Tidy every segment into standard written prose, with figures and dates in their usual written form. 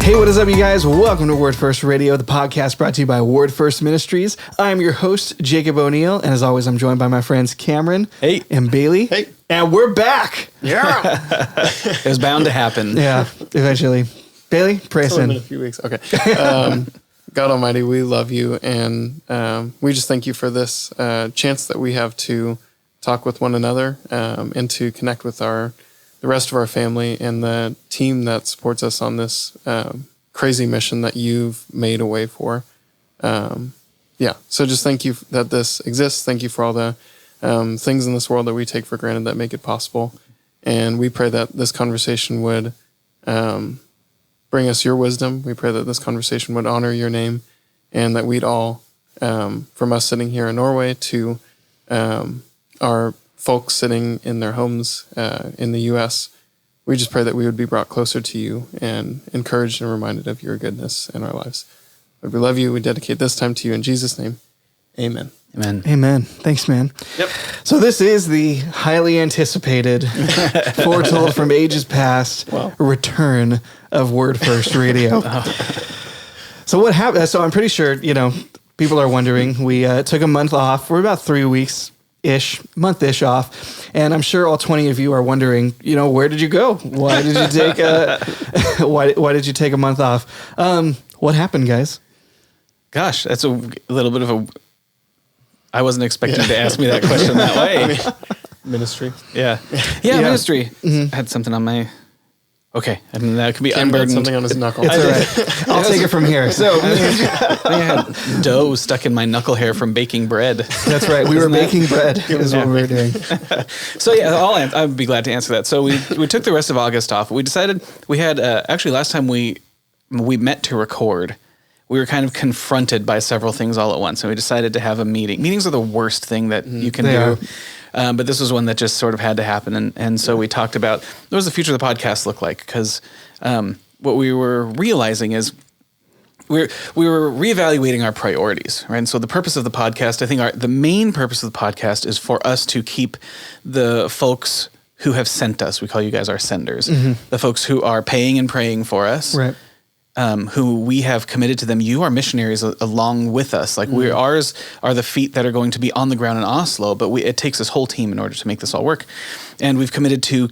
Hey, what is up, you guys? Welcome to Word First Radio, the podcast brought to you by Word First Ministries. I'm your host, Jacob O'Neill, and as always, I'm joined by my friends Cameron and Bailey. Hey. And we're back. Yeah. It was bound to happen. Yeah, eventually. Bailey, pray us It's only in. been a few weeks. Okay. God Almighty, we love you, and we just thank you for this chance that we have to talk with one another and to connect with the rest of our family and the team that supports us on this crazy mission that you've made a way for. So just thank you that this exists. Thank you for all the things in this world that we take for granted that make it possible. And we pray that this conversation would bring us your wisdom. We pray that this conversation would honor your name, and that we'd all, from us sitting here in Norway to our folks sitting in their homes in the U.S., we just pray that we would be brought closer to you and encouraged and reminded of your goodness in our lives. Lord, we love you. We dedicate this time to you in Jesus' name. Amen. Amen. Amen. Thanks, man. Yep. So this is the highly anticipated, foretold from ages past, return of Word First Radio. So what happened? So I'm pretty sure, people are wondering. We took a month off. We're about 3 weeks-ish, month-ish off. And I'm sure all 20 of you are wondering, where did you go? Why did you take why did you take a month off? What happened, guys? Gosh, that's a little bit of a... I wasn't expecting to ask me that question that way. Ministry. Yeah, ministry. Mm-hmm. I had something on my... Okay, that could be Cam unburdened. had something on his knuckle. It's all right. I'll take it from here. So I think I had dough stuck in my knuckle hair from baking bread. that's right. We were baking bread is what we were doing. So I'd be glad to answer that. So we took the rest of August off. We decided we had actually last time we met to record, we were kind of confronted by several things all at once, and we decided to have a meeting. Meetings are the worst thing that you can do. But this was one that just sort of had to happen. And so we talked about what does the future of the podcast look like? Because what we were realizing is we were reevaluating our priorities, right? And so the purpose of the podcast, I think the main purpose of the podcast is for us to keep the folks who have sent us, we call you guys our senders, the folks who are paying and praying for us, Right. Who we have committed to them. You are missionaries along with us. Like ours are the feet that are going to be on the ground in Oslo, but it takes this whole team in order to make this all work. And we've committed to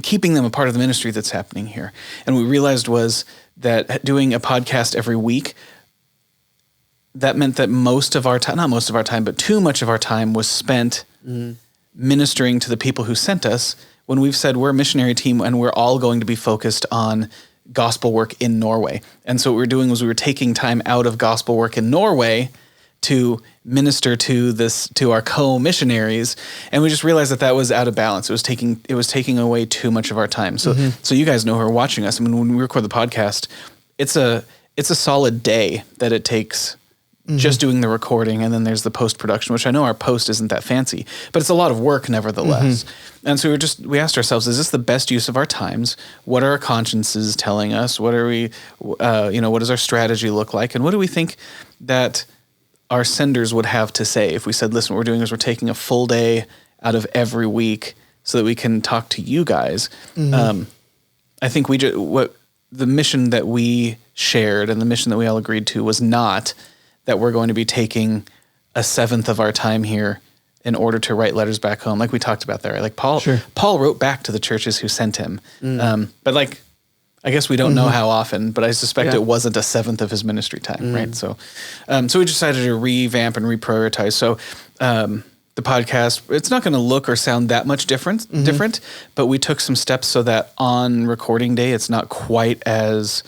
keeping them a part of the ministry that's happening here. And what we realized was that doing a podcast every week, that meant that most of our time, not most of our time, but too much of our time was spent ministering to the people who sent us, when we've said we're a missionary team and we're all going to be focused on gospel work in Norway. And so what we were doing was we were taking time out of gospel work in Norway to minister to our co-missionaries, and we just realized that was out of balance. It was taking away too much of our time. So so you guys know who are watching us. I mean, when we record the podcast, it's a solid day that it takes just doing the recording, and then there's the post-production, which I know our post isn't that fancy, but it's a lot of work nevertheless. And so we asked ourselves, is this the best use of our times? What are our consciences telling us? What are we, what does our strategy look like? And what do we think that our senders would have to say if we said, listen, what we're doing is we're taking a full day out of every week so that we can talk to you guys. I think what the mission that we shared and the mission that we all agreed to was not that we're going to be taking a seventh of our time here in order to write letters back home, like we talked about there. Right? Like Paul wrote back to the churches who sent him, but I guess we don't know how often, but I suspect it wasn't a seventh of his ministry time, right? So, so we decided to revamp and reprioritize. So, the podcast, it's not going to look or sound that much different, but we took some steps so that on recording day, it's not quite as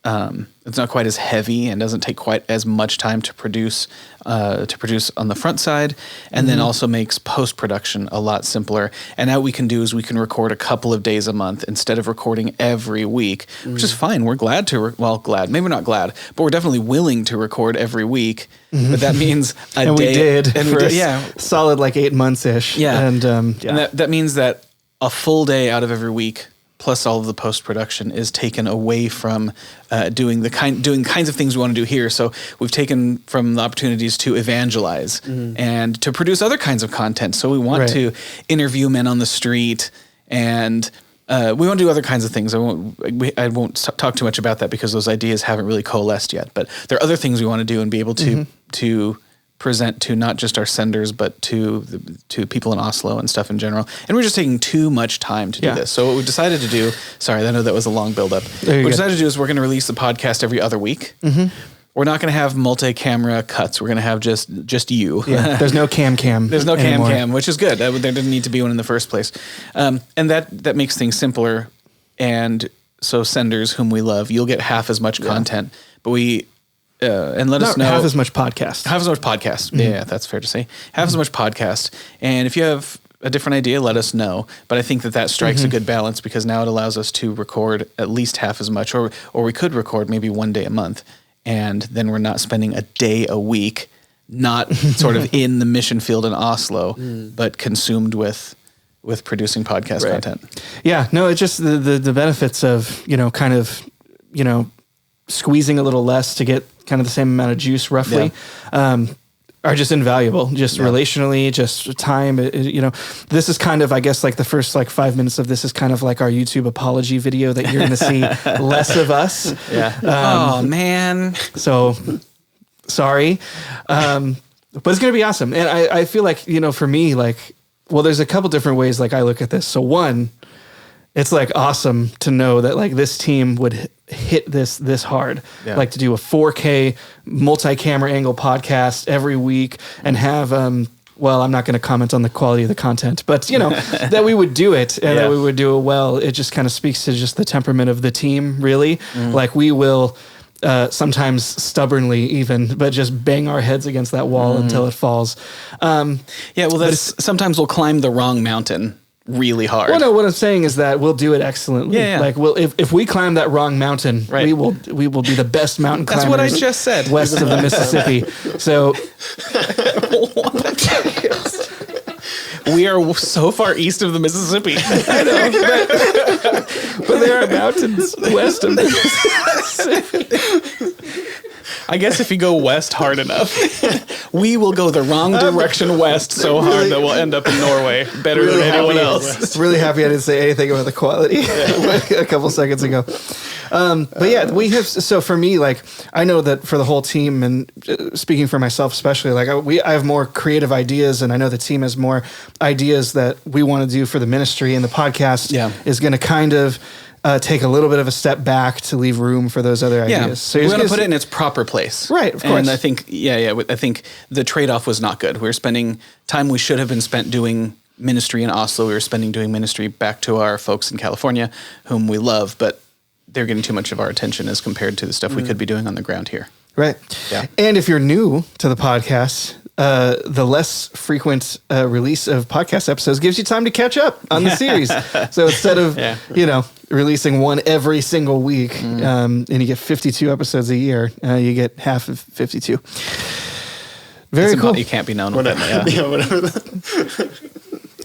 it's not quite as heavy and doesn't take quite as much time to produce on the front side, and then also makes post-production a lot simpler. And now what we can do is we can record a couple of days a month instead of recording every week, which is fine. We're glad to, maybe not glad, but we're definitely willing to record every week. But that means a and day. We did and for we did, solid like 8 months-ish. Yeah. And that means that a full day out of every week, plus all of the post-production, is taken away from doing kinds of things we want to do here. So we've taken from the opportunities to evangelize and to produce other kinds of content. So we want to interview men on the street, and we want to do other kinds of things. I won't talk too much about that because those ideas haven't really coalesced yet. But there are other things we want to do and be able to present to not just our senders, but to people in Oslo and stuff in general. And we're just taking too much time to do this. So what we decided to do, sorry, I know that was a long buildup. What we decided to do is we're going to release the podcast every other week. We're not going to have multi-camera cuts. We're going to have just you. Yeah, there's no cam. There's no anymore. cam, which is good. There didn't need to be one in the first place. And that makes things simpler. And so senders whom we love, you'll get half as much content, but and let us know. Half as much podcast. Half as much podcast. Yeah, that's fair to say. Half as much podcast. And if you have a different idea, let us know. But I think that strikes a good balance, because now it allows us to record at least half as much, or we could record maybe one day a month. And then we're not spending a day a week, not sort of in the mission field in Oslo, but consumed with producing podcast content. Yeah, no, it's just the benefits of, kind of, squeezing a little less to get kind of the same amount of juice roughly, are just invaluable, just relationally, just time. This is kind of, I guess, like the first 5 minutes of this is kind of like our YouTube apology video that you're going to see less of us. Yeah. Oh man. So sorry. But it's going to be awesome. And I feel like, for me, there's a couple different ways I look at this. So one, it's awesome to know that this team would hit this hard, to do a 4K multi-camera angle podcast every week and have, I'm not going to comment on the quality of the content, but that we would do it and that we would do it well. It just kind of speaks to just the temperament of the team, really. We will, sometimes stubbornly even, but just bang our heads against that wall until it falls. Sometimes we'll climb the wrong mountain really hard. Well, no, what I'm saying is that we'll do it excellently. If we climb that wrong mountain, we will be the best mountain climbers. That's what I just said. West of the Mississippi. So we are so far east of the Mississippi. I know, but there are mountains west of the Mississippi. I guess if you go west hard enough, we will go the wrong direction west so hard that we'll end up in Norway better than anyone else. Really happy I didn't say anything about the quality a couple seconds ago. But yeah, we have. So for me, I know that for the whole team, and speaking for myself especially, I have more creative ideas, and I know the team has more ideas that we want to do for the ministry, and the podcast is going to kind of take a little bit of a step back to leave room for those other ideas. So we want to put it in its proper place. Right, of course. And I think, I think the trade-off was not good. We were spending time we should have been spent doing ministry in Oslo. We were spending doing ministry back to our folks in California, whom we love, but they're getting too much of our attention as compared to the stuff we could be doing on the ground here. Right. Yeah. And if you're new to the podcast, the less frequent release of podcast episodes gives you time to catch up on the series. So instead of, releasing one every single week, and you get 52 episodes a year, you get half of 52. Very cool. You can't be known with Whatever.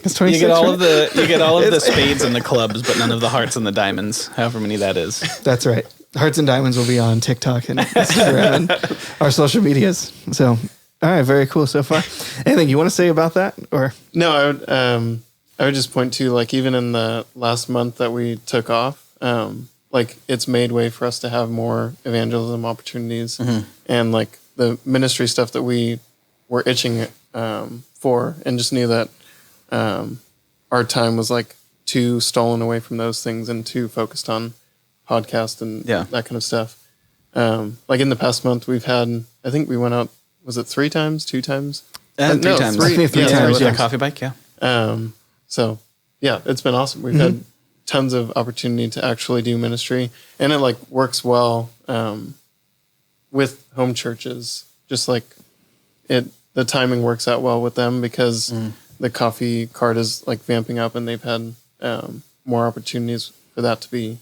It's 26, you get all of the spades and the clubs, but none of the hearts and the diamonds, however many that is. That's right. Hearts and Diamonds will be on TikTok and Instagram and our social medias. So, all right, very cool so far. Anything you want to say about that, or no? I would just point to even in the last month that we took off, it's made way for us to have more evangelism opportunities, and the ministry stuff that we were itching for, and just knew that our time was too stolen away from those things and too focused on podcast and that kind of stuff. In the past month, we've had, I think we went out, was it 3 times, 2 times? 3 times. I think 3 times. With a coffee bike, So, yeah, it's been awesome. We've had tons of opportunity to actually do ministry, and it like works well with home churches. Just like the timing works out well with them because the coffee cart is like vamping up, and they've had more opportunities for that to be.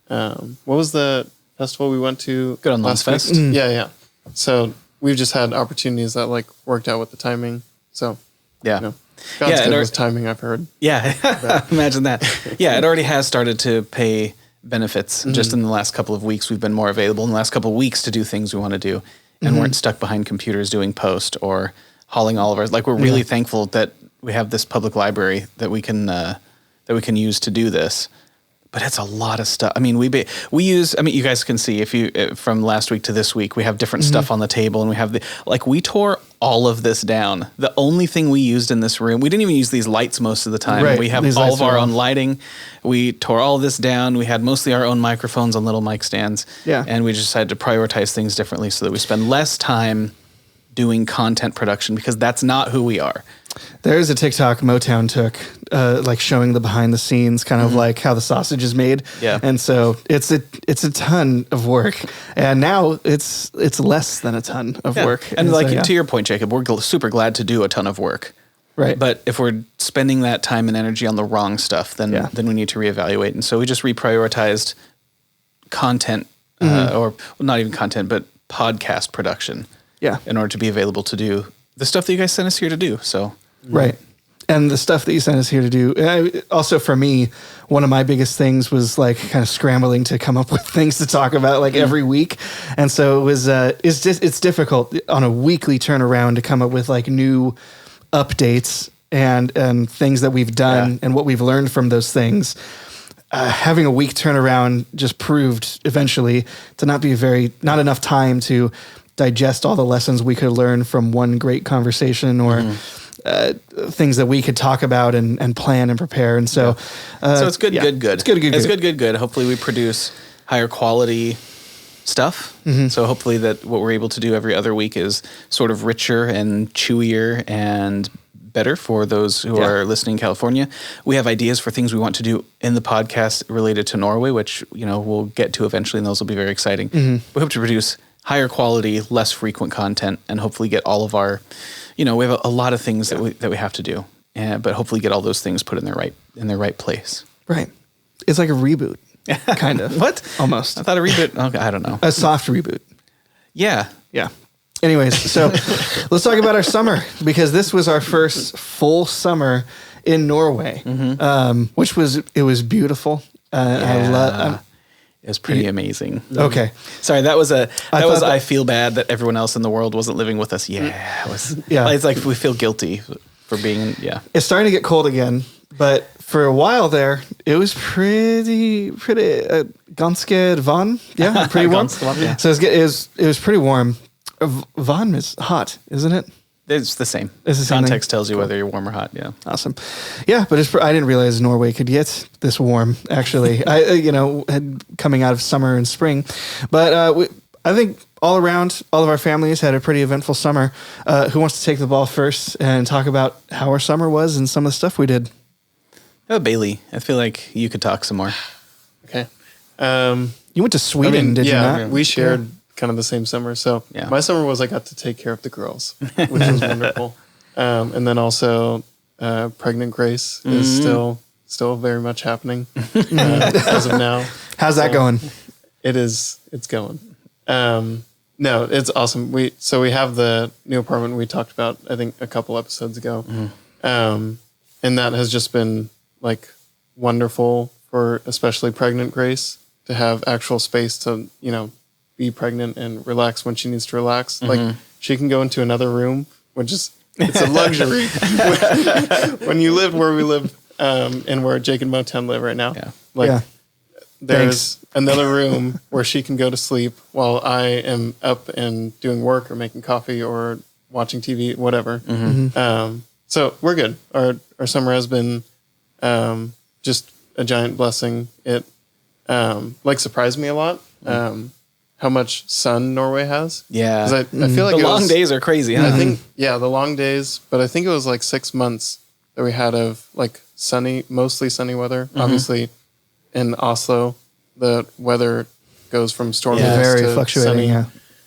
What was the festival we went to? Good on last Fest. week? Yeah. So we've just had opportunities that like worked out with the timing. So Yeah. you know, God's Yeah, good with timing, I've heard. Yeah, imagine that. Yeah, it already has started to pay benefits. Just in the last couple of weeks, we've been more available in the last couple of weeks to do things we want to do, and weren't stuck behind computers doing post or hauling all of our. Like, we're really thankful that we have this public library that we can use to do this. But it's a lot of stuff. I mean, we use. I mean, you guys can see if you from last week to this week, we have different stuff on the table, and we have we tore all of this down. The only thing we used in this room, we didn't even use these lights most of the time. Right. We have These all lights of our are own off. lighting. We tore all this down. We had mostly our own microphones on little mic stands. Yeah. And we just decided to prioritize things differently so that we spend less time doing content production, because that's not who we are. There's a TikTok Motown took, like showing the behind the scenes, kind of like how the sausage is made. Yeah. And so it's a ton of work, and now it's less than a ton of work. And like, so, yeah. to your point, Jacob, we're super glad to do a ton of work. Right. But if we're spending that time and energy on the wrong stuff, then we need to reevaluate. And so we just reprioritized content, or not even content, but podcast production. Yeah. In order to be available to do the stuff that you guys sent us here to do. So Right. And the stuff that you sent us here to do. Also, for me, one of my biggest things was like kind of scrambling to come up with things to talk about like every week. And so it was, it's difficult on a weekly turnaround to come up with like new updates and things that we've done and what we've learned from those things. Having a week turnaround just proved eventually to not enough time to digest all the lessons we could learn from one great conversation or things that we could talk about and plan and prepare. And so, so it's good. It's good. Hopefully we produce higher quality stuff. So hopefully that what we're able to do every other week is sort of richer and chewier and better for those who are listening in California. We have ideas for things we want to do in the podcast related to Norway, which, we'll get to eventually, and those will be very exciting. We hope to produce higher quality, less frequent content, and hopefully get all of our, we have a lot of things that we have to do, but hopefully get all those things put in their right place. Right. It's like a reboot, kind of. What? Almost. I thought a reboot. Okay, I don't know. A soft reboot. Yeah. Yeah. Anyways, so let's talk about our summer, because this was our first full summer in Norway, which was beautiful. It was pretty amazing. Okay. Sorry, I feel bad that everyone else in the world wasn't living with us. Yeah. It was, it's like we feel guilty for being, It's starting to get cold again, but for a while there, it was pretty ganske varm. Yeah, pretty warm. Yeah. So it was pretty warm. Varm is hot, isn't it? It's the same. It's the same Context thing? tells you whether you're warm or hot. Yeah. Awesome. Yeah, but I didn't realize Norway could get this warm, actually. Coming out of summer and spring. But I think all around, all of our families had a pretty eventful summer. Who wants to take the ball first and talk about how our summer was and some of the stuff we did? Bailey, I feel like you could talk some more. Okay. You went to Sweden, did you not? We shared kind of the same summer. So my summer was I got to take care of the girls, which was wonderful. And then also Pregnant Grace is still very much happening as of now. How's that going? It's going. No, it's awesome. We have the new apartment we talked about, I think a couple episodes ago. And that has just been like wonderful for especially Pregnant Grace to have actual space to, be pregnant and relax when she needs to relax. Like she can go into another room, which is, it's a luxury when you live where we live, and where Jake and Motown live right now. Yeah. There's another room where she can go to sleep while I am up and doing work or making coffee or watching TV, whatever. So we're good. Our summer has been, just a giant blessing. It, surprised me a lot. How much sun Norway has. Yeah. Because I feel like the long days are crazy, huh? I think, the long days, but I think it was like 6 months that we had of like mostly sunny weather. Obviously, in Oslo, the weather goes from stormy Very to fluctuating. sunny. Yeah.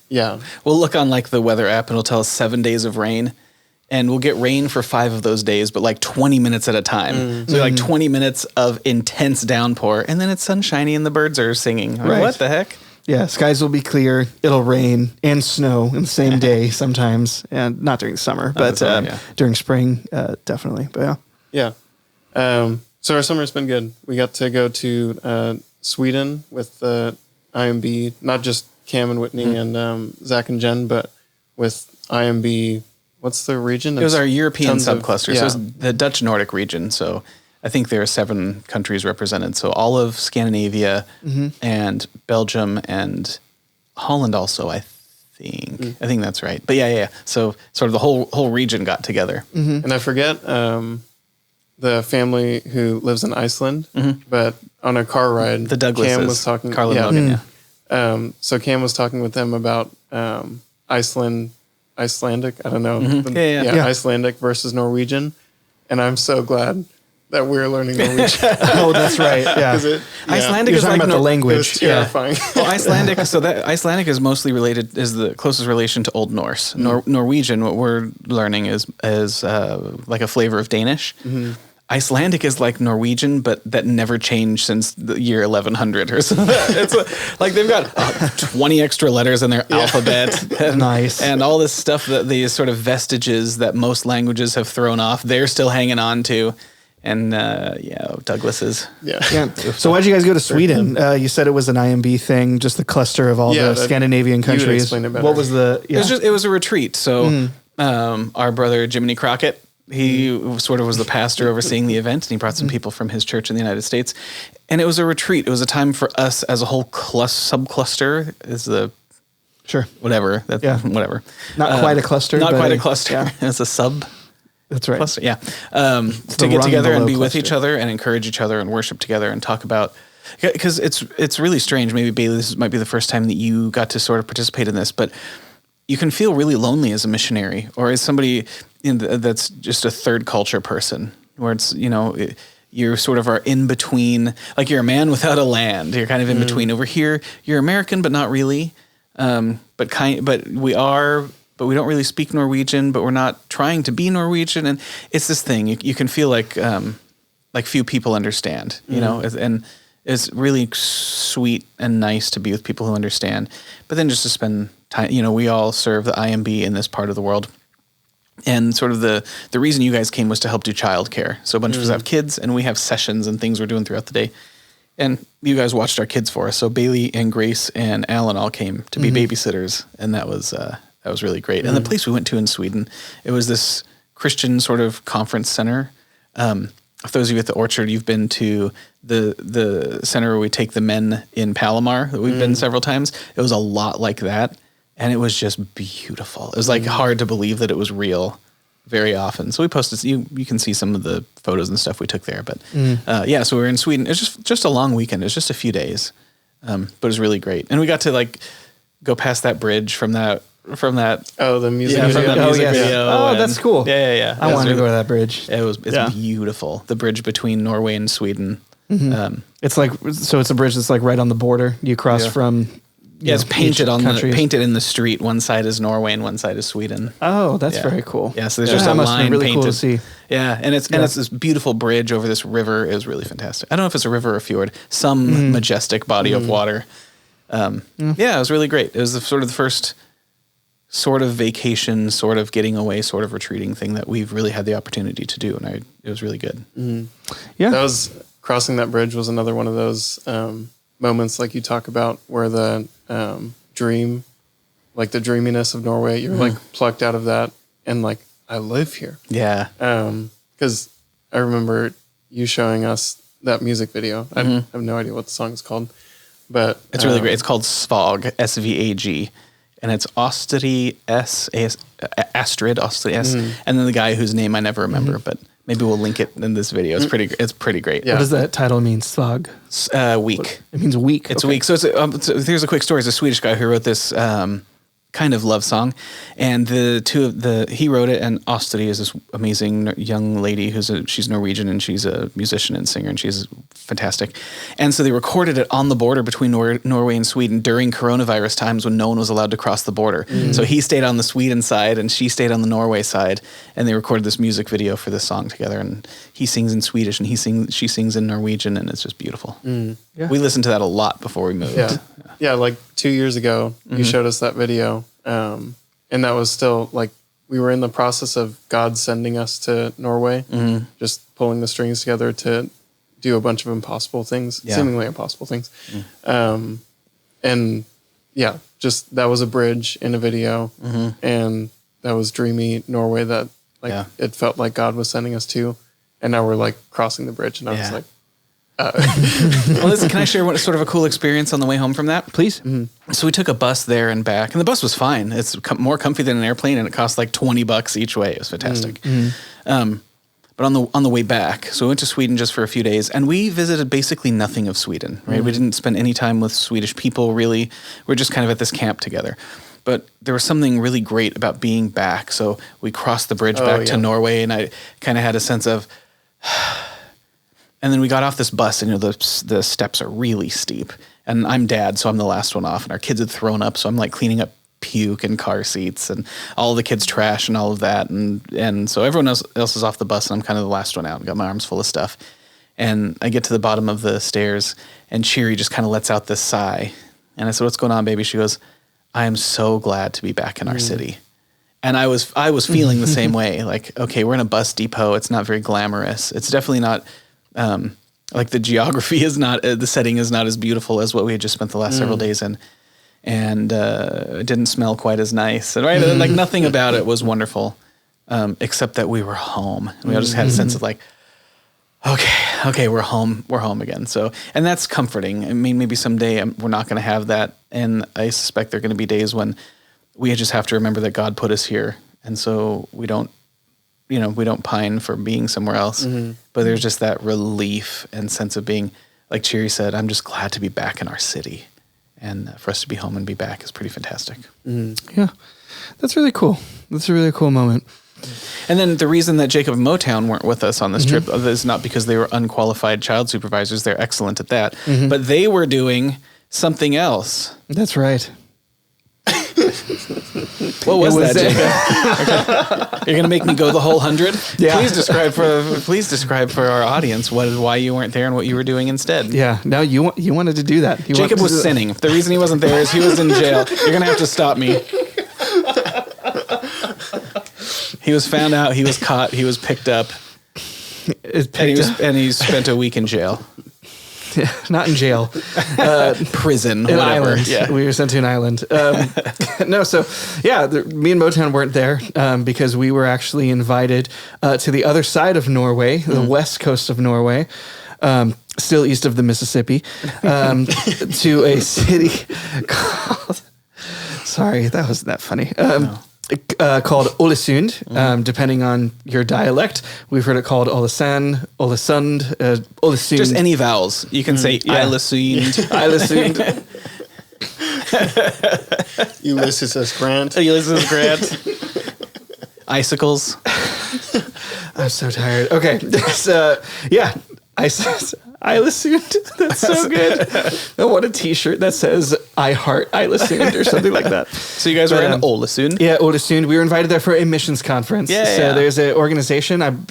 Yeah. We'll look on like the weather app and it'll tell us 7 days of rain. And we'll get rain for 5 of those days, but like 20 minutes at a time. So like 20 minutes of intense downpour, and then it's sunshiny and the birds are singing. Like, Right. what the heck? Yeah, skies will be clear. It'll rain and snow in the same day sometimes, and not during summer, but summer, yeah. during spring, definitely. But yeah. Yeah. So our summer's been good. We got to go to Sweden with the IMB, not just Cam and Whitney and Zach and Jen, but with IMB. What's the region? It was our European tons of- subcluster. So it was the Dutch Nordic region. So I think there are 7 countries represented. So all of Scandinavia and Belgium and Holland also, I think. I think that's right. But yeah. So sort of the whole region got together. And I forget the family who lives in Iceland, but on a car ride, The Douglases. Cam was talking. Carl and Logan, So Cam was talking with them about Icelandic. I don't know. Yeah. Icelandic versus Norwegian, and I'm so glad that we're learning Norwegian. Oh, that's right. Yeah. 'Cause Icelandic You're is talking like about the it was language. terrifying. Well, Icelandic. So that Icelandic is mostly related, is the closest relation to Old Norse. Norwegian, what we're learning is like a flavor of Danish. Icelandic is like Norwegian, but that never changed since the year 1100 or something. It's like they've got 20 extra letters in their alphabet. Nice. And all this stuff, that these sort of vestiges that most languages have thrown off, they're still hanging on to. And Douglas's. Yeah. Yeah. So why'd you guys go to Sweden? You said it was an IMB thing, just the cluster of all the Scandinavian you would countries. explain it better. What was the? Yeah. It was a retreat. So our brother Jiminy Crockett, he sort of was the pastor overseeing the event, and he brought some people from his church in the United States. And it was a retreat. It was a time for us as a whole subcluster. Is the Sure. whatever. Whatever. Not quite a cluster. Not but quite a cluster. Yeah. It's a sub. That's right. Cluster, yeah. the To get rung together and below be with cluster. each other and encourage each other and worship together and talk about, because it's really strange. Maybe Bailey, this might be the first time that you got to sort of participate in this, but you can feel really lonely as a missionary or as somebody that's just a third culture person, where it's, you're sort of are in between, like you're a man without a land. You're kind of in between. Over here, you're American, but not really. But we are. But we don't really speak Norwegian, but we're not trying to be Norwegian. And it's this thing, you can feel like few people understand, and it's really sweet and nice to be with people who understand. But then just to spend time, we all serve the IMB in this part of the world. And sort of the reason you guys came was to help do childcare. So a bunch of us have kids, and we have sessions and things we're doing throughout the day. And you guys watched our kids for us. So Bailey and Grace and Alan all came to be babysitters, and that was really great. And the place we went to in Sweden, it was this Christian sort of conference center. For those of you at the Orchard, you've been to the center where we take the men in Palomar that we've been several times. It was a lot like that, and it was just beautiful. It was like hard to believe that it was real very often. So we posted, you can see some of the photos and stuff we took there. But so we were in Sweden. It was just a long weekend. It was just a few days, but it was really great. And we got to go past that bridge from that. The music Yeah, video. from that music video. Oh, and- that's cool. Yeah. I wanted to go to that bridge. It's beautiful. The bridge between Norway and Sweden. It's it's a bridge that's like right on the border. You cross from. It's painted countries. painted in the street. One side is Norway and one side is Sweden. Oh, that's Yeah. very cool. Yeah, so there's just that a must have line been really painted. cool to see. Yeah, and it's this beautiful bridge over this river. It was really fantastic. I don't know if it's a river or a fjord, some majestic body of water. Yeah, it was really great. It was the first sort of vacation, sort of getting away, sort of retreating thing that we've really had the opportunity to do, and it was really good. Yeah. That was crossing that bridge was another one of those moments like you talk about where the dream, like the dreaminess of Norway, you're like plucked out of that and like, I live here. Yeah. Because I remember you showing us that music video. I have no idea what the song is called, but It's really great. It's called Svag, SVAG, and it's Astrid S, and then the guy whose name I never remember, but maybe we'll link it in this video. It's pretty great. Yeah. What does that title mean? Svag. Week. It means weak. It's Okay. weak. So here's a quick story. It's a Swedish guy who wrote this kind of love song. And he wrote it, and Astrid is this amazing young lady she's Norwegian, and she's a musician and singer, and she's fantastic. And so they recorded it on the border between Norway and Sweden during coronavirus times when no one was allowed to cross the border. So he stayed on the Sweden side and she stayed on the Norway side, and they recorded this music video for this song together, and he sings in Swedish and she sings in Norwegian, and it's just beautiful. Yeah. We listened to that a lot before we moved. Yeah, like 2 years ago, you showed us that video. And that was still like, we were in the process of God sending us to Norway, just pulling the strings together to do a bunch of impossible things, seemingly impossible things. And yeah, just that was a bridge in a video, and that was dreamy Norway that it felt like God was sending us to. And now we're like crossing the bridge, and I was like, well, listen, can I share sort of a cool experience on the way home from that? Please. So we took a bus there and back, and the bus was fine. It's more comfy than an airplane, and it cost like $20 each way. It was fantastic. But on the way back, so we went to Sweden just for a few days, and we visited basically nothing of Sweden, right? We didn't spend any time with Swedish people, really. We're just kind of at this camp together. But there was something really great about being back. So we crossed the bridge back to Norway, and I kind of had a sense of... And then we got off this bus, and the steps are really steep. And I'm dad, so I'm the last one off. And our kids had thrown up, so I'm like cleaning up puke and car seats and all the kids' trash and all of that. And so everyone else is off the bus, and I'm kind of the last one out. Got my arms full of stuff. And I get to the bottom of the stairs, and Cheery just kind of lets out this sigh. And I said, "What's going on, baby?" She goes, "I am so glad to be back in our city." And I was feeling the same way. Like, okay, we're in a bus depot. It's not very glamorous. It's definitely not... like the geography is not, the setting is not as beautiful as what we had just spent the last several days in, and it didn't smell quite as nice. And right, like nothing about it was wonderful, except that we were home. And we all just had a sense of like, okay, we're home again. So, and that's comforting. I mean, maybe someday we're not going to have that, and I suspect there are going to be days when we just have to remember that God put us here, and so we don't pine for being somewhere else, but there's just that relief and sense of being, like Cheery said, I'm just glad to be back in our city, and for us to be home and be back is pretty fantastic. Yeah, that's really cool. That's a really cool moment. And then the reason that Jacob and Motown weren't with us on this trip is not because they were unqualified child supervisors. They're excellent at that, but they were doing something else. That's right. What was that, Jacob? Okay. You're going to make me go the whole 100? Yeah. Please describe for our audience why you weren't there and what you were doing instead. Yeah. No, you wanted to do that. Jacob was sinning. The reason he wasn't there is he was in jail. You're going to have to stop me. He was found out. He was caught. He was picked up. And he spent a week in jail. Yeah, not in jail. Prison, an whatever. island. Yeah. We were sent to an island. No, so yeah, me and Motown weren't there because we were actually invited to the other side of Norway, the west coast of Norway, still east of the Mississippi, to a city called... Sorry, that wasn't that funny. Called Ålesund, depending on your dialect. We've heard it called Ålesund, Ålesund. Just any vowels. You can say Ålesund. Ålesund. Ulysses S. Grant. Icicles. I'm so tired. Okay. So, yeah. Ålesund. That's so good. I want a t-shirt that says I heart Ålesund or something like that. So you guys were in Ålesund? Yeah, Ålesund. We were invited there for a missions conference. So there's an organization. I'm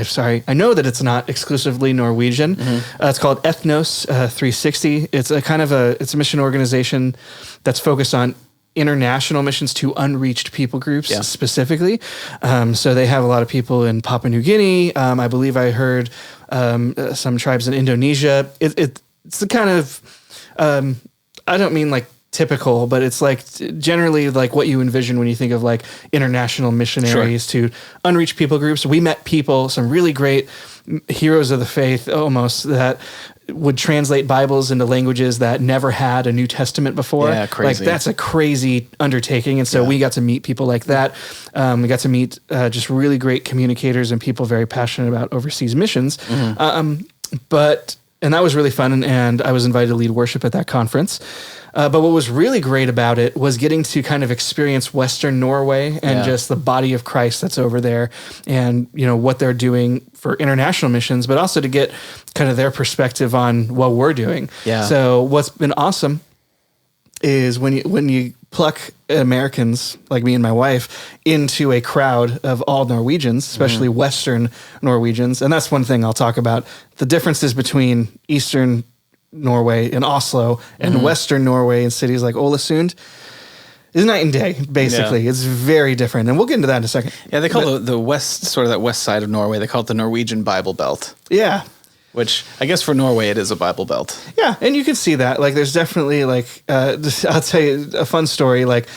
sorry. I know that it's not exclusively Norwegian. It's called Ethnos 360. It's a mission organization that's focused on international missions to unreached people groups specifically. So they have a lot of people in Papua New Guinea. I believe I heard some tribes in Indonesia. It's the kind of, I don't mean like typical, but it's like generally like what you envision when you think of like international missionaries to unreached people groups. We met people, some really great heroes of the faith almost, that would translate Bibles into languages that never had a New Testament before. Yeah, crazy. Like that's a crazy undertaking. And so we got to meet people like that. We got to meet just really great communicators and people very passionate about overseas missions. But and that was really fun. And I was invited to lead worship at that conference. But what was really great about it was getting to kind of experience Western Norway and just the body of Christ that's over there, and what they're doing for international missions, but also to get kind of their perspective on what we're doing. Yeah. So what's been awesome is when you pluck Americans like me and my wife into a crowd of all Norwegians, especially Western Norwegians, and that's one thing I'll talk about, the differences between Eastern Norway and Oslo and Western Norway in cities like Ålesund is night and day, basically. It's very different. And we'll get into that in a second. Yeah, they call the west, sort of that west side of Norway, they call it the Norwegian Bible Belt. Yeah. Which I guess for Norway, it is a Bible Belt. Yeah, and you can see that. Like, there's definitely, I'll tell you a fun story. Like,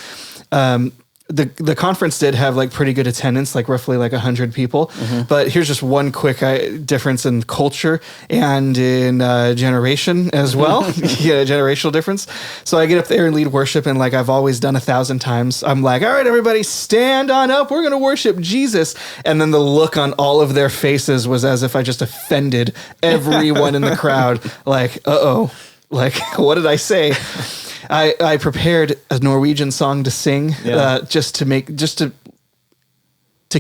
the conference did have pretty good attendance, roughly 100 people. But here's just one quick difference in culture and in generation as well. Generational difference. So I get up there and lead worship, and I've always done 1,000 times, I'm like, all right, everybody, stand on up. We're going to worship Jesus. And then the look on all of their faces was as if I just offended everyone in the crowd. Uh-oh. What did I say? I prepared a Norwegian song to sing, just to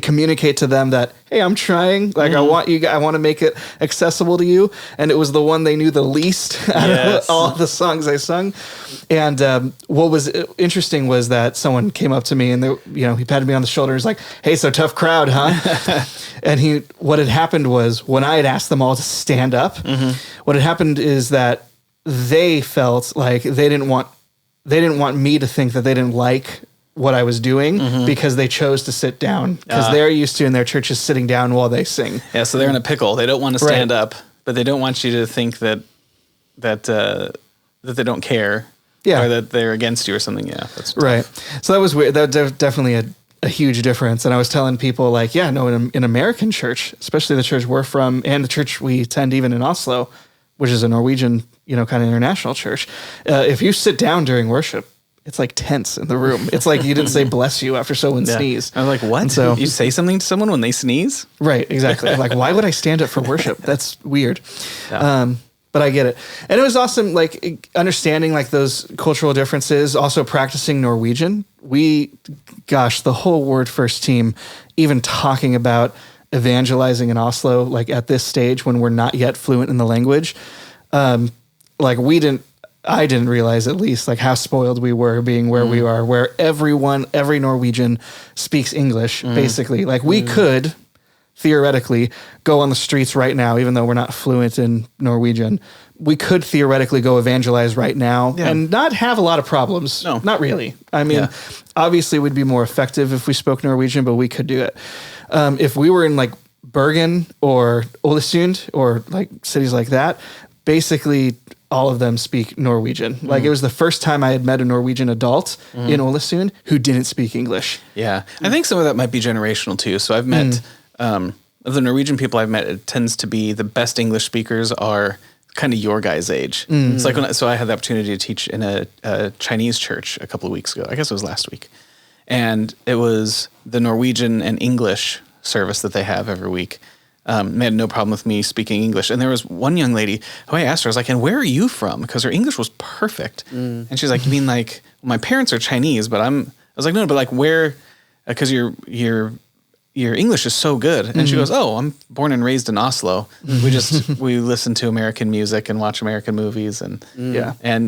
communicate to them that, hey, I'm trying. I want to make it accessible to you. And it was the one they knew the least out of all the songs I sung. And what was interesting was that someone came up to me and he patted me on the shoulder. He's like, hey, so tough crowd, huh? And what had happened was when I had asked them all to stand up, what had happened is that they felt like they didn't want me to think that they didn't like what I was doing because they chose to sit down, because they're used to in their churches sitting down while they sing. Yeah, so they're in a pickle. They don't want to stand up, but they don't want you to think that they don't care, or that they're against you or something. Yeah, that's right. So that was weird. That was definitely a huge difference. And I was telling people in American church, especially the church we're from and the church we attend even in Oslo, which is a Norwegian, kind of international church. If you sit down during worship, it's tense in the room. It's like you didn't say bless you after someone sneezed. I'm like, what? And so you say something to someone when they sneeze? Right, exactly. Why would I stand up for worship? That's weird. Yeah. But I get it. And it was awesome, understanding those cultural differences, also practicing Norwegian. The whole Word First team, even talking about evangelizing in Oslo, at this stage when we're not yet fluent in the language, I didn't realize, at least, how spoiled we were being where we are, where every Norwegian speaks English, basically. We could theoretically go on the streets right now, even though we're not fluent in Norwegian. We could theoretically go evangelize right now and not have a lot of problems. No, not really. I mean, obviously we'd be more effective if we spoke Norwegian, but we could do it. If we were in Bergen or Ålesund or cities like that, basically all of them speak Norwegian. It was the first time I had met a Norwegian adult in Ålesund who didn't speak English. Yeah. I think some of that might be generational too. So I've met, of the Norwegian people I've met, it tends to be the best English speakers are kind of your guys' age. It's so I had the opportunity to teach in a Chinese church a couple of weeks ago. I guess it was last week. And it was the Norwegian and English service that they have every week. They had no problem with me speaking English. And there was one young lady who I asked her, I was like, and where are you from? Because her English was perfect. And she's like, you mean well, my parents are Chinese, but I was like, no, but where, because your English is so good. And she goes, oh, I'm born and raised in Oslo. We listen to American music and watch American movies. And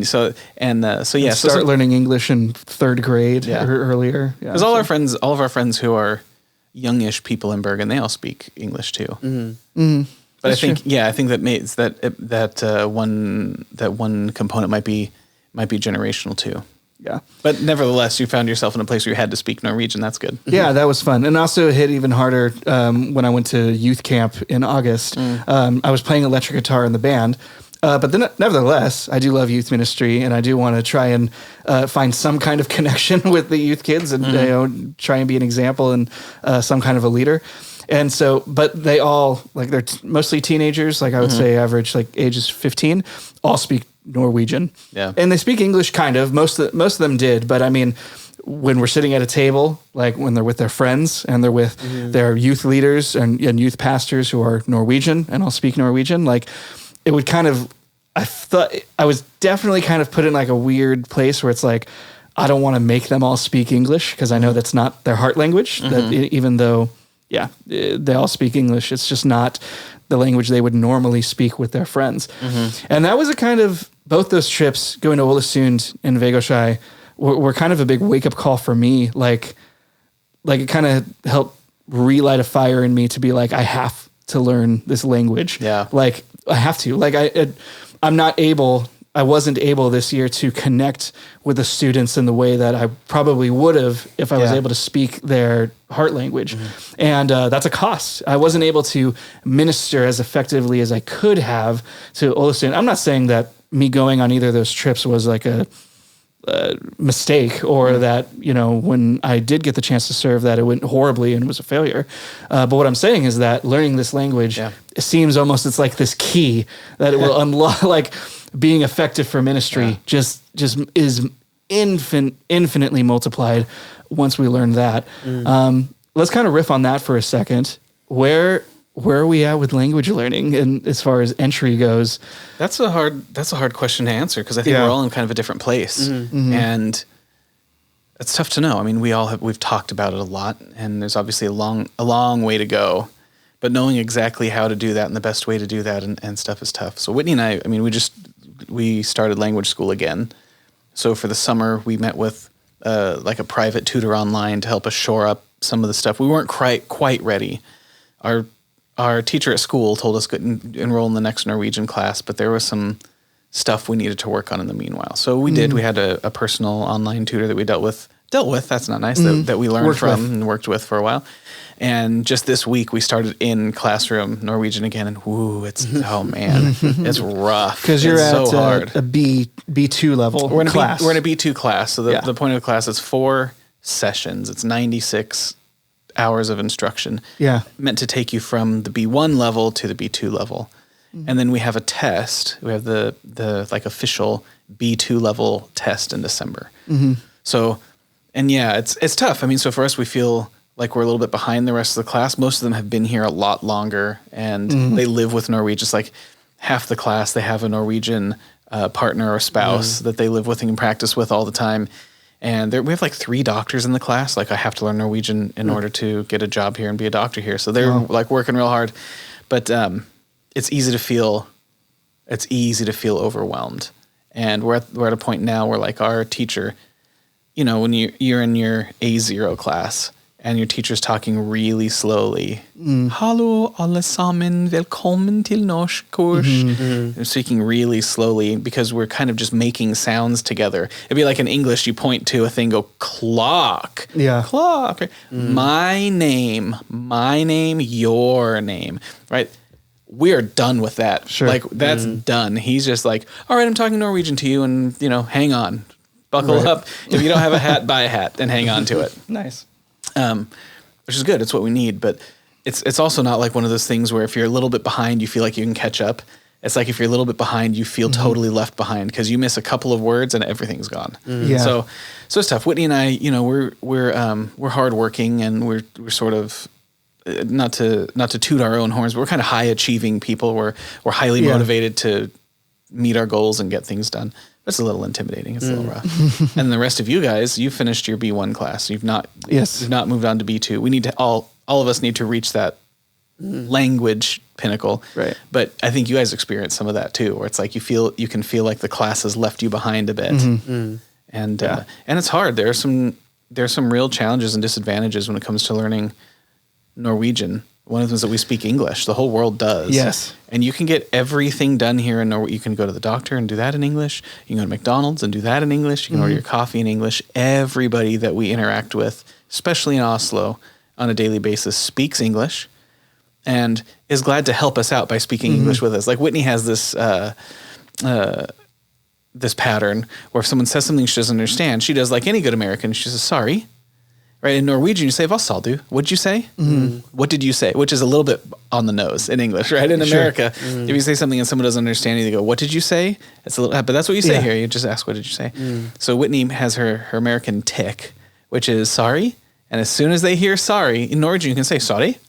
start learning English in third grade or earlier. Because all of our friends who are youngish people in Bergen, they all speak English too. But I think that one component might be generational too. Yeah. But nevertheless, you found yourself in a place where you had to speak Norwegian. That's good. Yeah, that was fun. And also it hit even harder when I went to youth camp in August. I was playing electric guitar in the band. But then, nevertheless, I do love youth ministry, and I do want to try and find some kind of connection with the youth kids and try and be an example and some kind of a leader. And so, but they all, they're mostly teenagers, I would say average, ages 15, all speak Norwegian. Yeah. And they speak English kind of. Most of them did. But I mean, when we're sitting at a table, when they're with their friends and they're with their youth leaders and youth pastors who are Norwegian and all speak Norwegian, it would kind of, I thought I was definitely kind of put in like a weird place where it's like, I don't want to make them all speak English because I know that's not their heart language. That even though, they all speak English, it's just not the language they would normally speak with their friends. And that was a kind of, both those trips, going to Ålesund and Vegårshei, were kind of a big wake up call for me. Like it kind of helped relight a fire in me to be like, I have to learn this language. Yeah. Like I have to, like I wasn't able this year to connect with the students in the way that I probably would have if I was able to speak their heart language. And that's a cost. I wasn't able to minister as effectively as I could have to Ålesund. I'm not saying that me going on either of those trips was like a mistake or that, when I did get the chance to serve that it went horribly and was a failure. But what I'm saying is that learning this language, it seems almost it's like this key that it will unlock, like being effective for ministry just is infinitely multiplied once we learn that. Let's kind of riff on that for a second. Where are we at with language learning and as far as entry goes? That's a hard question to answer because I think we're all in kind of a different place. And it's tough to know. I mean, we've talked about it a lot and there's obviously a long way to go, but knowing exactly how to do that and the best way to do that and stuff is tough. So Whitney and I mean, we started language school again. So for the summer we met with like a private tutor online to help us shore up some of the stuff. We weren't quite ready. Our teacher at school told us enroll in the next Norwegian class, but there was some stuff we needed to work on in the meanwhile. So we did. We had a personal online tutor that we dealt with. That's not nice. That we learned and worked with for a while. And just this week we started in classroom Norwegian again, and oh man, it's rough. Because you're at so hard. A B2 level class. We're in a B2 class. So the point of the class is 4 sessions. It's 96 hours of instruction. Yeah. Meant to take you from the B1 level to the B2 level. And then we have a test. We have the like official B2 level test in December. So, and it's tough. I mean, so for us, we feel like we're a little bit behind the rest of the class. Most of them have been here a lot longer and they live with Norwegian. Just like half the class, they have a Norwegian partner or spouse that they live with and can practice with all the time. And we have like 3 doctors in the class. Like I have to learn Norwegian in order to get a job here and be a doctor here. So they're like working real hard, but it's easy to feel overwhelmed. And we're at a point now where like our teacher, when you're in your A0 class and your teacher's talking really slowly. Hallo alle sammen, velkommen til norsk kurs. They're speaking really slowly because we're kind of just making sounds together. It'd be like in English, you point to a thing, go clock. Yeah. Clock. My name, your name, right? We are done with that. Sure. Like that's done. He's just like, all right, I'm talking Norwegian to you and, hang on. Buckle up. If you don't have a hat, buy a hat and hang on to it. Nice. Which is good. It's what we need, but it's also not like one of those things where if you're a little bit behind, you feel like you can catch up. It's like if you're a little bit behind, you feel totally left behind because you miss a couple of words and everything's gone. Yeah. So it's tough. Whitney and I, we're hardworking and we're sort of not to toot our own horns, but we're kind of high achieving people. We're highly motivated to meet our goals and get things done. It's a little intimidating. It's a little rough. And the rest of you guys, you finished your B1 class. You've not moved on to B2. We need to all of us need to reach that language pinnacle. Right. But I think you guys experience some of that too, where it's like you can feel like the class has left you behind a bit. And it's hard. There are some real challenges and disadvantages when it comes to learning Norwegian. One of the things that we speak English. The whole world does. Yes. And you can get everything done here in Norway. You can go to the doctor and do that in English. You can go to McDonald's and do that in English. You can order your coffee in English. Everybody that we interact with, especially in Oslo, on a daily basis, speaks English and is glad to help us out by speaking English with us. Like Whitney has this this pattern where if someone says something she doesn't understand, she does like any good American. She says, sorry. Right, in Norwegian, you say, "Hva sa du?" What'd you say? What did you say? Which is a little bit on the nose in English, right? In America, if you say something and someone doesn't understand you, they go, "What did you say?" It's a little, but that's what you say here. You just ask, "What did you say?" So Whitney has her American tick, which is sorry. And as soon as they hear sorry, in Norwegian, you can say sorry.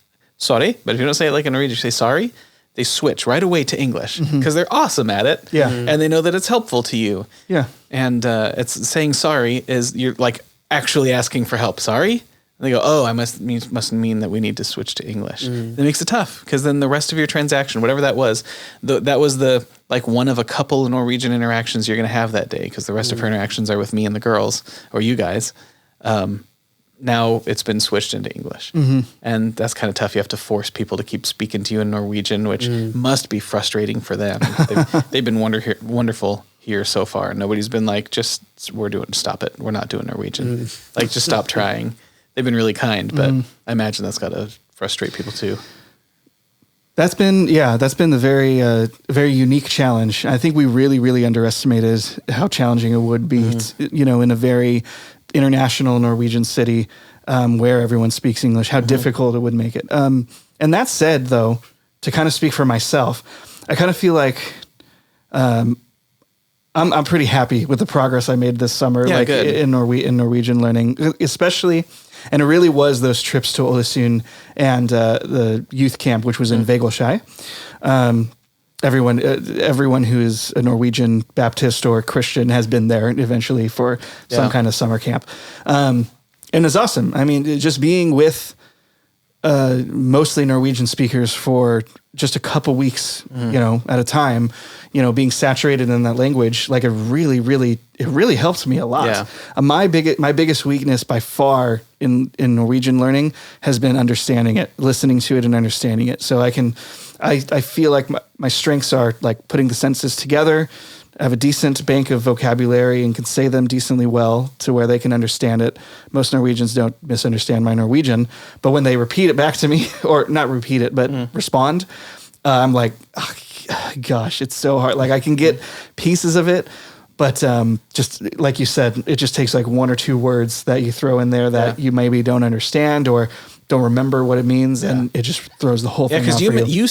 But if you don't say it like in Norwegian, you say sorry. they switch right away to English because they're awesome at it. Yeah. And they know that it's helpful to you. Yeah. And it's saying sorry is you're like actually asking for help. Sorry? And they go, oh, I must mean that we need to switch to English. That makes it tough because then the rest of your transaction, whatever that was, that was the like one of a couple Norwegian interactions you're going to have that day because the rest of her interactions are with me and the girls or you guys. Now it's been switched into English. And that's kind of tough. You have to force people to keep speaking to you in Norwegian, which must be frustrating for them. They've been wonderful here so far. Nobody's been like, stop it. We're not doing Norwegian. Like, just stop trying. They've been really kind, but I imagine that's got to frustrate people too. That's been the very unique challenge. I think we really, really underestimated how challenging it would be, in a very international Norwegian city where everyone speaks English, how difficult it would make it. And that said, though, to kind of speak for myself, I kind of feel like I'm pretty happy with the progress I made this summer, in Norwegian learning, especially. And it really was those trips to Ålesund and the youth camp, which was in Vegelskei. Everyone who is a Norwegian Baptist or Christian has been there eventually for some kind of summer camp. And it's awesome. I mean, just being with mostly Norwegian speakers for just a couple weeks, at a time, being saturated in that language, like it really helps me a lot. Yeah. My biggest weakness by far in Norwegian learning has been understanding it, listening to it and understanding it. So I feel like my strengths are like putting the sentences together. I have a decent bank of vocabulary and can say them decently well to where they can understand it. Most Norwegians don't misunderstand my Norwegian, but when they repeat it back to me, or not repeat it, but respond, I'm like, oh, gosh, it's so hard. Like I can get pieces of it, but just like you said, it just takes like one or two words that you throw in there that you maybe don't understand or don't remember what it means, and it just throws the whole thing off. Yeah, because you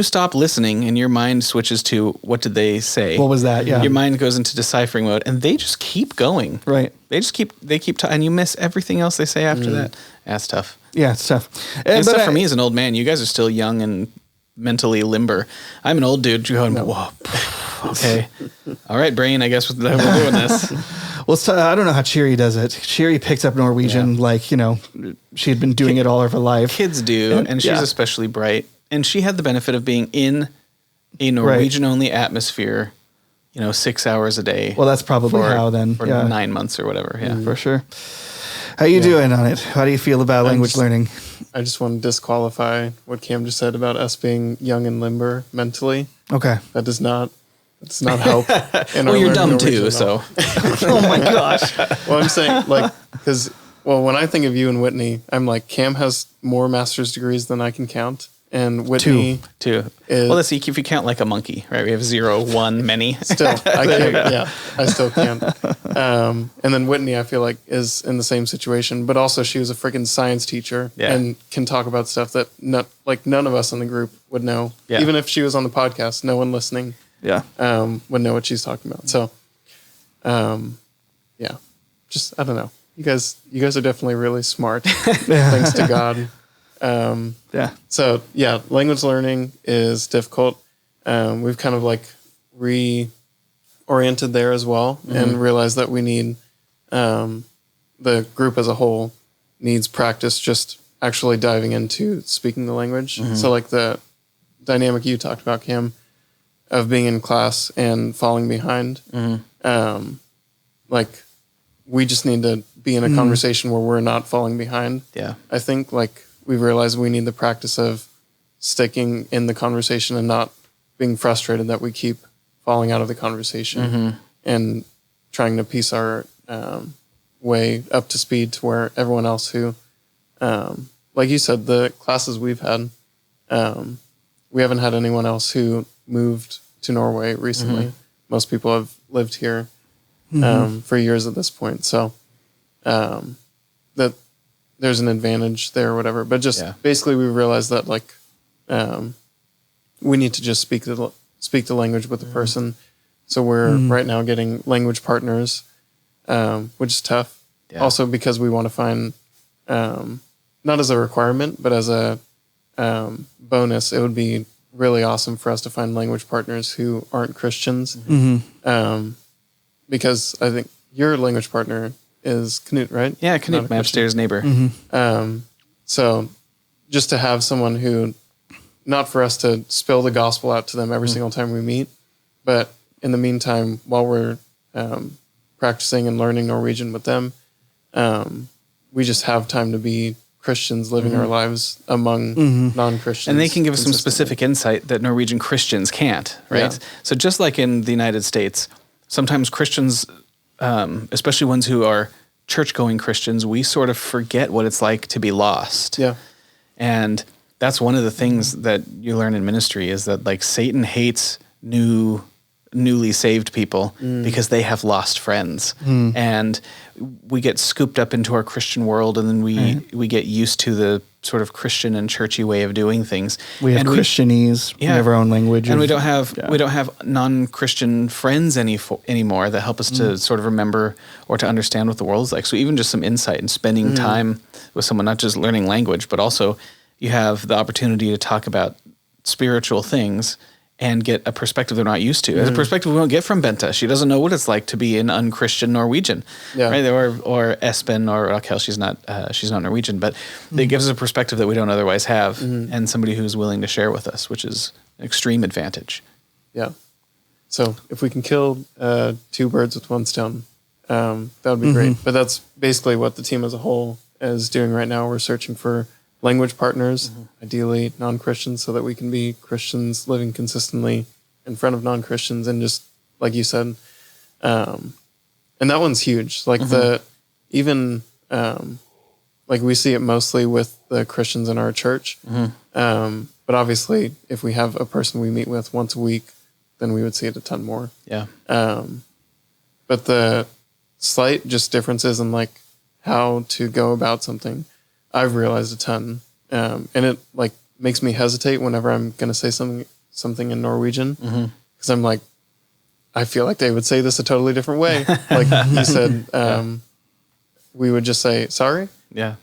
stop listening, and your mind switches to what did they say? What was that? Yeah, your mind goes into deciphering mode, and they just keep going. Right. They keep and you miss everything else they say after that. That's tough. Yeah, it's tough. It's tough for me as an old man. You guys are still young and mentally limber. I'm an old dude going, whoa, okay, all right, brain. I guess we're doing this. Well, I don't know how Cheery does it. Cheery picked up Norwegian like, she had been doing it all of her life. Kids do, and she's especially bright. And she had the benefit of being in a Norwegian-only atmosphere, 6 hours a day. Well, that's probably how then. For 9 months or whatever, for sure. How you doing on it? How do you feel about language learning? I just want to disqualify what Cam just said about us being young and limber mentally. Okay. That does not help. Well, you're dumb too, so. Oh my gosh. Well, I'm saying because when I think of you and Whitney, I'm like, Cam has more master's degrees than I can count. And Whitney two. Well, let's see if you count like a monkey, right? We have 0, 1, many. Still, I can't. Yeah, I still can't. And then Whitney, I feel like, is in the same situation, but also she was a freaking science teacher and can talk about stuff that none of us in the group would know. Yeah. Even if she was on the podcast, no one listening would know what she's talking about. So, just I don't know. You guys are definitely really smart. Thanks to God. So language learning is difficult. We've kind of like reoriented there as well and realized that we need, the group as a whole needs practice just actually diving into speaking the language. So like the dynamic you talked about, Cam, of being in class and falling behind. Like we just need to be in a conversation where we're not falling behind. Yeah. I think we've realized we need the practice of sticking in the conversation and not being frustrated that we keep falling out of the conversation and trying to piece our way up to speed to where everyone else who, like you said, the classes we've had, we haven't had anyone else who moved to Norway recently. Most people have lived here for years at this point. So that there's an advantage there or whatever. But just basically we realized that we need to just speak the language with the person. So we're right now getting language partners, which is tough. Yeah. Also because we want to find, not as a requirement, but as a bonus, it would be really awesome for us to find language partners who aren't Christians. Because I think your language partner is Knut, right? Yeah, Knut, my upstairs neighbor. So just to have someone who, not for us to spill the gospel out to them every single time we meet, but in the meantime, while we're practicing and learning Norwegian with them, we just have time to be Christians living our lives among non-Christians. And they can give us some specific insight that Norwegian Christians can't, right? Yeah. So just like in the United States, sometimes Christians, especially ones who are church-going Christians, we sort of forget what it's like to be lost. Yeah. And that's one of the things that you learn in ministry is that like Satan hates newly saved people because they have lost friends. And we get scooped up into our Christian world, and then we get used to the sort of Christian and churchy way of doing things. We have Christianese. We have our own language. And we don't have non-Christian friends anymore that help us to sort of remember or to understand what the world is like. So even just some insight and spending time with someone, not just learning language, but also you have the opportunity to talk about spiritual things and get a perspective they're not used to. As a perspective we won't get from Benta. She doesn't know what it's like to be an unchristian Norwegian, right? Or Espen or Raquel. She's not Norwegian, but it gives us a perspective that we don't otherwise have, and somebody who's willing to share with us, which is an extreme advantage. Yeah. So if we can kill 2 birds with 1 stone, that would be great. But that's basically what the team as a whole is doing right now. We're searching for language partners, ideally non-Christians, so that we can be Christians living consistently in front of non-Christians, and just like you said, and that one's huge. Like like we see it mostly with the Christians in our church, but obviously if we have a person we meet with once a week, then we would see it a ton more. Yeah. But the slight just differences in like how to go about something, I've realized a ton, and it like makes me hesitate whenever I'm going to say something in Norwegian, because I'm like, I feel like they would say this a totally different way. Like you said, we would just say sorry. Yeah.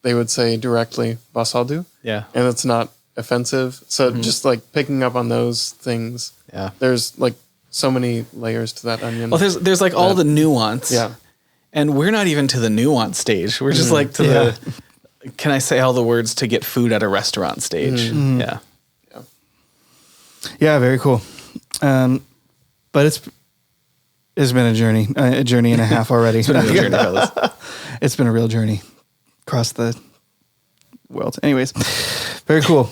They would say directly "Hva sa du?" Yeah. And it's not offensive. So just like picking up on those things. Yeah. There's like so many layers to that onion. Well, there's like all the nuance. Yeah. And we're not even to the nuance stage. We're just like to the, can I say all the words to get food at a restaurant stage? Yeah. Yeah, very cool. But it's been a journey and a half already. It's been a real journey, fellas. It's been a real journey across the world. Anyways, very cool.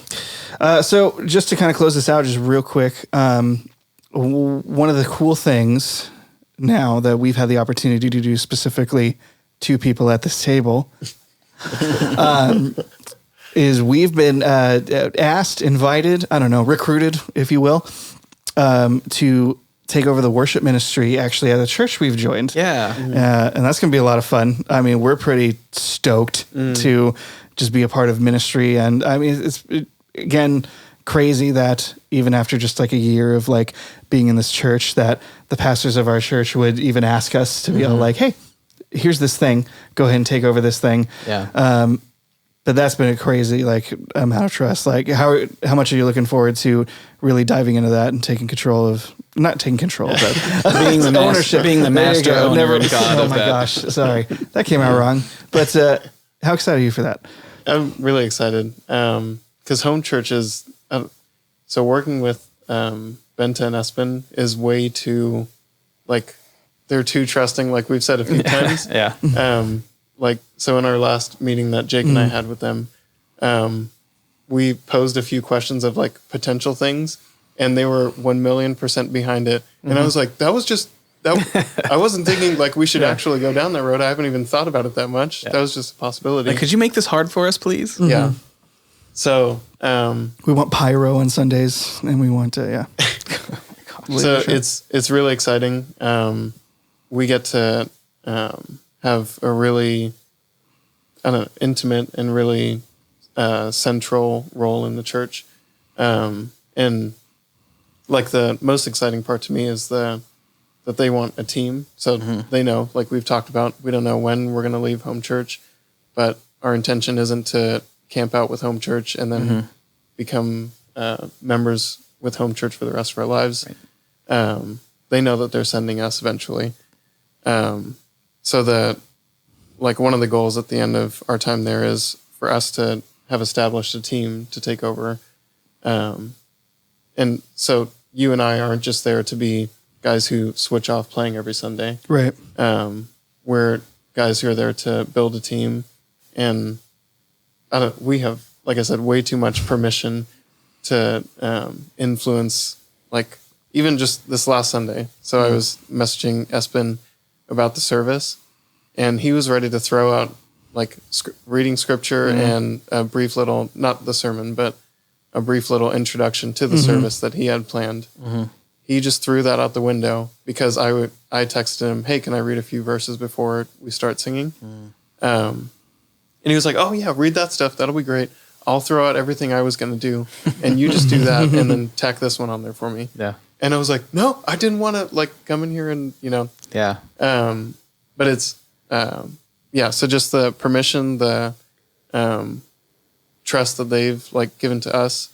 So just to kind of close this out, just real quick, one of the cool things now that we've had the opportunity to do specifically 2 people at this table is we've been invited, recruited, if you will, to take over the worship ministry actually at a church we've joined. Yeah. And that's going to be a lot of fun. I mean, we're pretty stoked to just be a part of ministry. And I mean, it's again, crazy that even after just like a year of like being in this church, that the pastors of our church would even ask us to be all like, hey, here's this thing, go ahead and take over this thing. Yeah. But that's been a crazy like amount of trust. Like how much are you looking forward to really diving into that and not taking control, but being the ownership, being the master owner and God oh of my that. gosh, sorry, that came out wrong. But how excited are you for that? I'm really excited because home church is so working with Benta and Espen is way too like they're too trusting, like we've said a few times. Yeah. Like so in our last meeting that Jake and I had with them, we posed a few questions of like potential things, and they were 1,000,000% behind it. And I was like, that was just that. I wasn't thinking like we should actually go down that road. I haven't even thought about it that much. That was just a possibility. Like, could you make this hard for us, please? Yeah. So we want pyro on Sundays, and we want so it's really exciting. We get to have a really intimate and really central role in the church, and like the most exciting part to me is that they want a team. So they know, like we've talked about, we don't know when we're going to leave home church, but our intention isn't to camp out with home church and then become members with home church for the rest of our lives. Right. They know that they're sending us eventually. So that, like, one of the goals at the end of our time there is for us to have established a team to take over. And so you and I aren't just there to be guys who switch off playing every Sunday. Right. We're guys who are there to build a team. And we have, like I said, way too much permission to influence, like, even just this last Sunday. So I was messaging Espen about the service, and he was ready to throw out, like, reading scripture and a brief little, not the sermon, but a brief little introduction to the service that he had planned. He just threw that out the window because I texted him, hey, can I read a few verses before we start singing? And he was like, oh yeah, read that stuff. That'll be great. I'll throw out everything I was going to do, and you just do that and then tack this one on there for me. Yeah. And I was like, no, I didn't want to, like, come in here and, Yeah. But it's, so just the permission, the trust that they've, like, given to us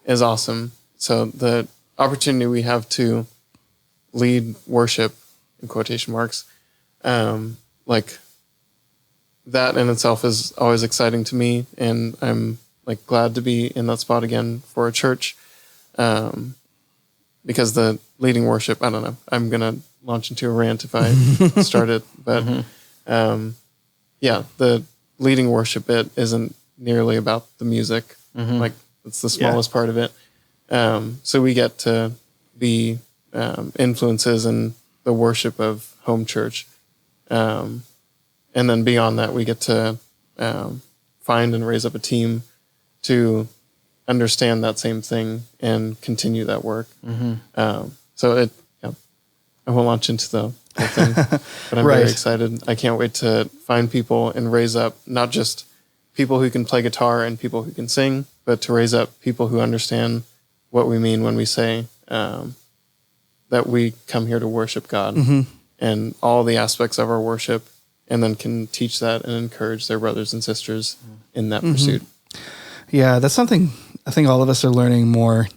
is awesome. So the opportunity we have to lead worship, in quotation marks, like, that in itself is always exciting to me, and I'm, like, glad to be in that spot again for a church, because the leading worship, I don't know, I'm gonna launch into a rant if I start it, but the leading worship bit isn't nearly about the music, like, it's the smallest part of it, so we get to be influences in the worship of home church, and then beyond that, we get to find and raise up a team to understand that same thing and continue that work. So I won't launch into the whole thing, but I'm very excited. I can't wait to find people and raise up not just people who can play guitar and people who can sing, but to raise up people who understand what we mean when we say that we come here to worship God and all the aspects of our worship, and then can teach that and encourage their brothers and sisters in that pursuit. Yeah, that's something I think all of us are learning more,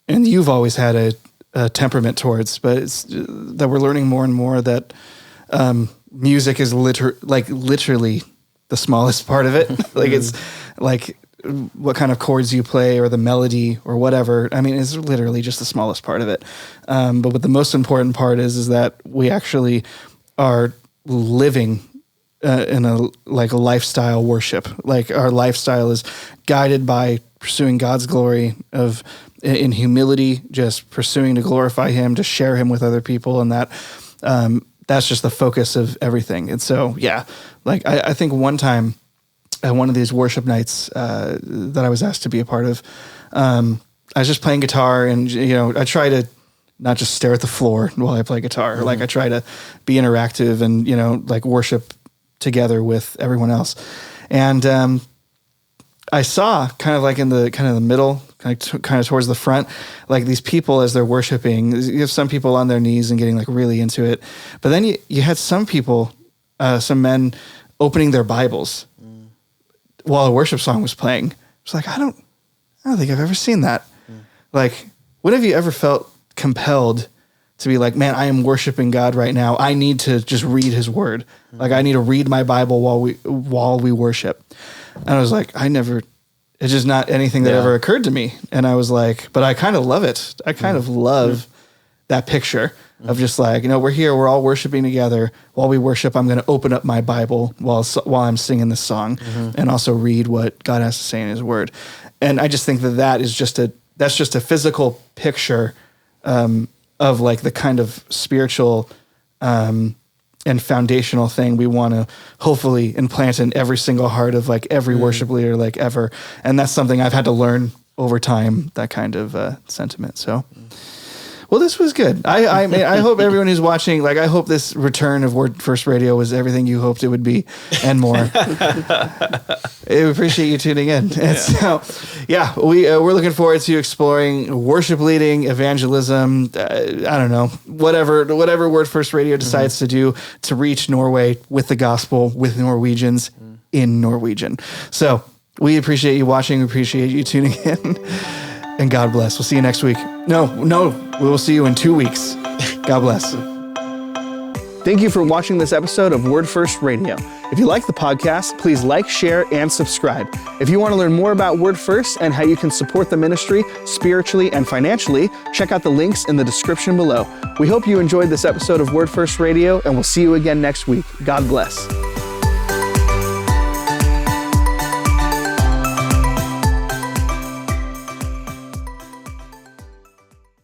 and you've always had a temperament towards, but it's that we're learning more and more that music is literally the smallest part of it. Like, it's like what kind of chords you play or the melody or whatever. I mean, it's literally just the smallest part of it. But what the most important part is that we actually are living in a lifestyle worship. Like, our lifestyle is guided by pursuing God's glory, of in humility, just pursuing to glorify Him, to share Him with other people, and that's just the focus of everything. And so, like, I think one time at one of these worship nights that I was asked to be a part of, I was just playing guitar, and I try to not just stare at the floor while I play guitar. Like, I try to be interactive and like, worship together with everyone else. And I saw kind of like in the middle, kind of towards the front, like, these people as they're worshiping. You have some people on their knees and getting, like, really into it, but then you had some people, some men, opening their Bibles while a worship song was playing. It's like, I don't think I've ever seen that. Like, when have you ever felt compelled to be like, man, I am worshiping God right now. I need to just read His word. Like, I need to read my Bible while we worship. And I was like, it's just not anything that ever occurred to me. And I was like, but I kind of love it. I kind of love that picture of just like, we're here, we're all worshiping together. While we worship, I'm going to open up my Bible while I'm singing this song and also read what God has to say in His word. And I just think that's just a physical picture of, like, the kind of spiritual and foundational thing we want to hopefully implant in every single heart of, like, every worship leader, like, ever. And that's something I've had to learn over time, that kind of sentiment. So, well, this was good. I hope everyone who's watching, like, I hope this return of Word First Radio was everything you hoped it would be and more. I appreciate you tuning in. And so, we're looking forward to exploring worship leading, evangelism, I don't know, whatever Word First Radio decides to do to reach Norway with the gospel, with Norwegians in Norwegian. So we appreciate you watching. We appreciate you tuning in. and God bless. We'll see you next week. No, we will see you in 2 weeks. God bless. Thank you for watching this episode of Word First Radio. If you like the podcast, please like, share, and subscribe. If you want to learn more about Word First and how you can support the ministry spiritually and financially, check out the links in the description below. We hope you enjoyed this episode of Word First Radio, and we'll see you again next week. God bless.